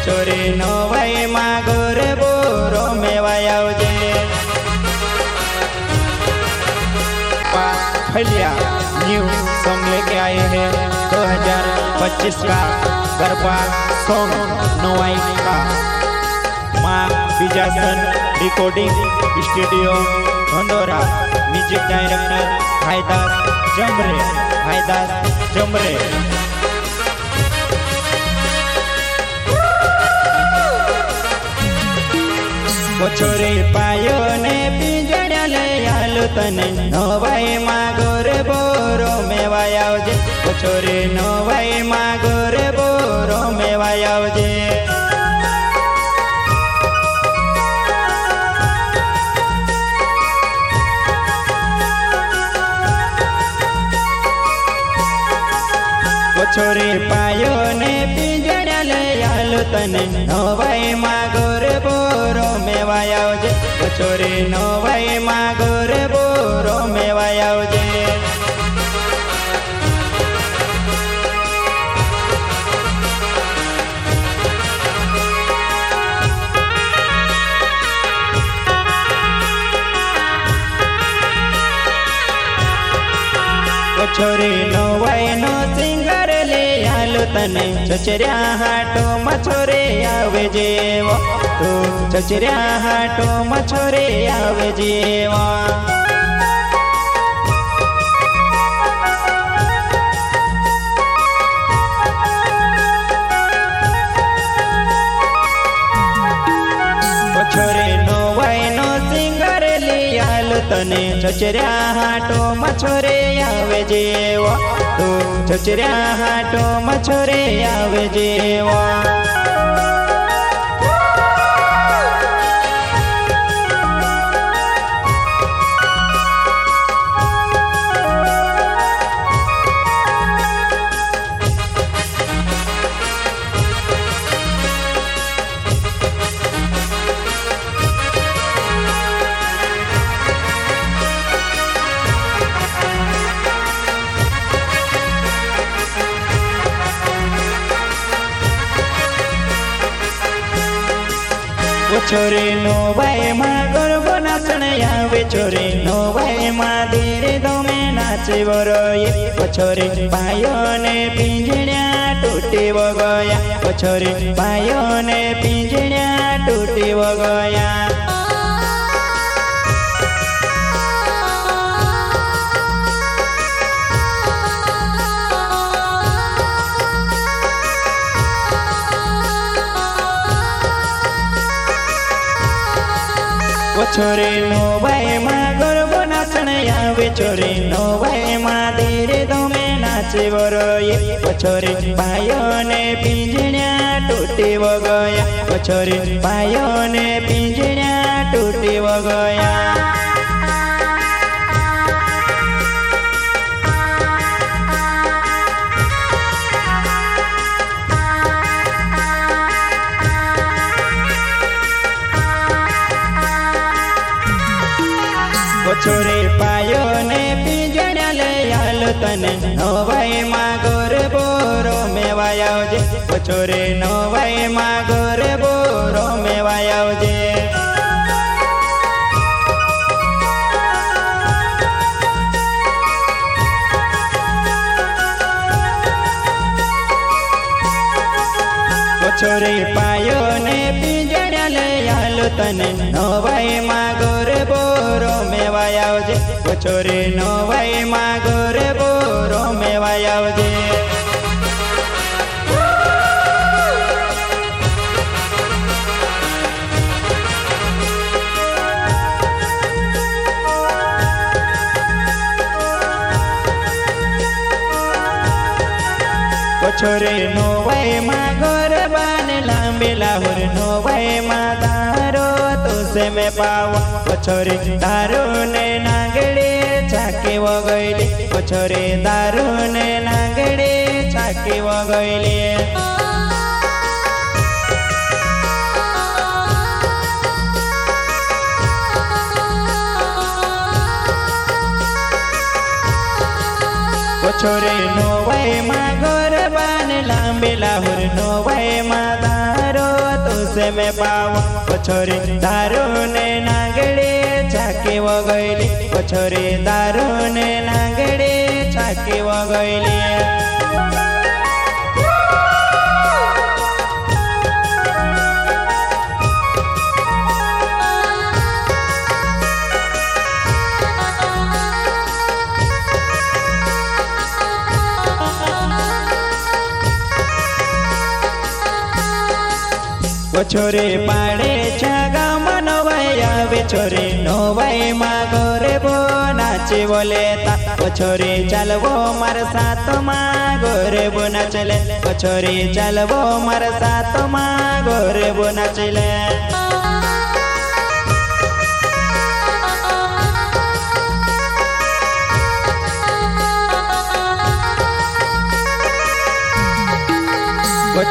छोरी नो भाई मागोर बोरो मेवाय आवजे। फलिया न्यू सॉन्ग लेके आए हैं 2025 का गरबा सॉन्ग नोवाई का। माँ Bijasan recording studio Dhandhora. Music director Bhaidas Jamre. छोरी पायो ने पिंजड़िया ले आलू तने नो भाई मागोर बोरो मेवाय आवजे। छोरी नो भाई मागोर बोरो मेवाय आवजे। छोरी पायो ने पिंजड़िया ले आलू तने नो भाई मागोर बोरो मेवाय आवजे। छोरी नो भाई मागोर बोरो मेवाय आवजे। छोरी नो भाई नो सिंगर ले आलू तने चचरिया हाटो मछोरे आवे जेवा। तू चचरिया हाटो मछोरे आवे जेवा। छोरी नो भाई नो सिंगर ले आलू तने चचरिया हाटो मछोरे आवे जेवा। तू चचरिया हाटो मछोरे आवे जेवा। छोरी नो भाई माँ गरबा नाचने आवे। छोरी नो भाई माँ धीरे दो में नाचे बरोये। छोरी पायो ने पिंजड़िया टूटी वो गया। छोरी पायो ने पिंजड़िया टूटी वो गया। छोरी नो भाई माँ गरबा नाचने आवे। छोरी नो भाई माँ धीरे दो में नाचे बरोये। छोरी पायो ने पिंजड़िया टूटी वो गया। छोरी पायो ने पिंजड़िया टूटी वो गया। छोरी पायो ने पिंजड़िया ले आलू तने नो भाई मागोर बोरो मेवाय आवजे। छोरी नो भाई मागोर बोरो मेवाय आवजे। छोरी पायो ने पिंजड़िया ले आलू तने नो भाई मागोर बोरो मेवाय आवजे। छोरी नो भाई मागोर बोरो मेवाय आवजे। छोरी नो भाई मागोर बान लांबे लाहुर। नो भाई माँ दारो तुसे में पावा। छोरी दारू ने नागड़े छाके वो गईली। छोरी दारू ने नागड़े छाके वो गईली। छोरी नो भाई मागोर बान लांबे लाहुर। नो भाई माँ दारो से में पाव पछोरे दारू ने नागड़े छाके वगैली पछोरे दारू ने नागड़े छाके वगैली छोरे पाड़े छागा मनोवाई आवे छोरे नोवाई मागो रे बो नाचे बोले ता छोरे चलवो मार साथ मागो रे बो नाचले छोरे चलवो मार साथ मागो रे बो नाचले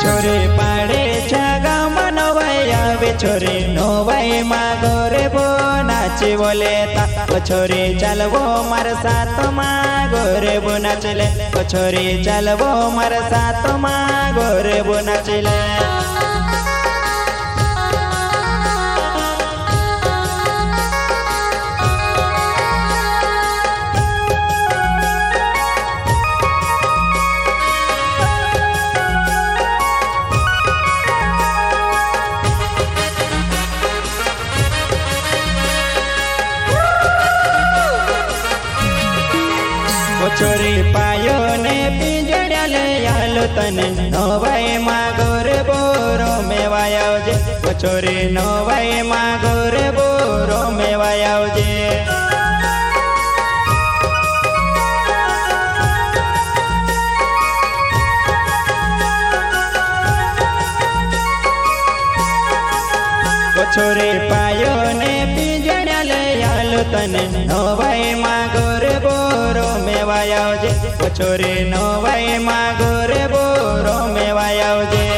छोरे पाड़े छागा छोरे नोवाई मागो रे बो नाचे बोले ता छोरे चलवो मार साथ मागो रे बो नाचले छोरे चलवो मार साथ मागो रे बो नाचले छोरी पायो ने पिंजड़िया ले आलो तने नोवाई मागो रे बोरो में वायाव जे छोरी नोवाई मागो रे बोरो में वायाव जे छोरे पायो ने पिंजड़िया ले आलो तने नोवाई मागो रे बोरो में वायाव जे छोरे नोवाई मागो रे बोरो में वायाव जे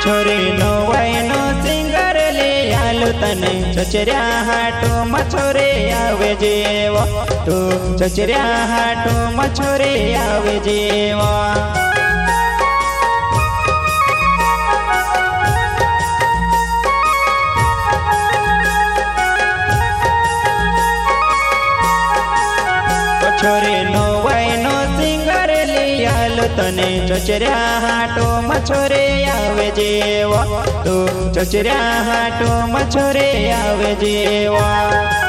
छोरे नोवाई नो सिंगर ले आलो तने चचरिया हाटो मछोरे आवे जेवा तू चचरिया हाटो मछोरे आवे जेवा छोरे नोवाई नो सिंगर ले आलो तने चचरिया हाटो मछोरे आवे जेवा तू चचरिया हाटो मछोरे आवे जेवा।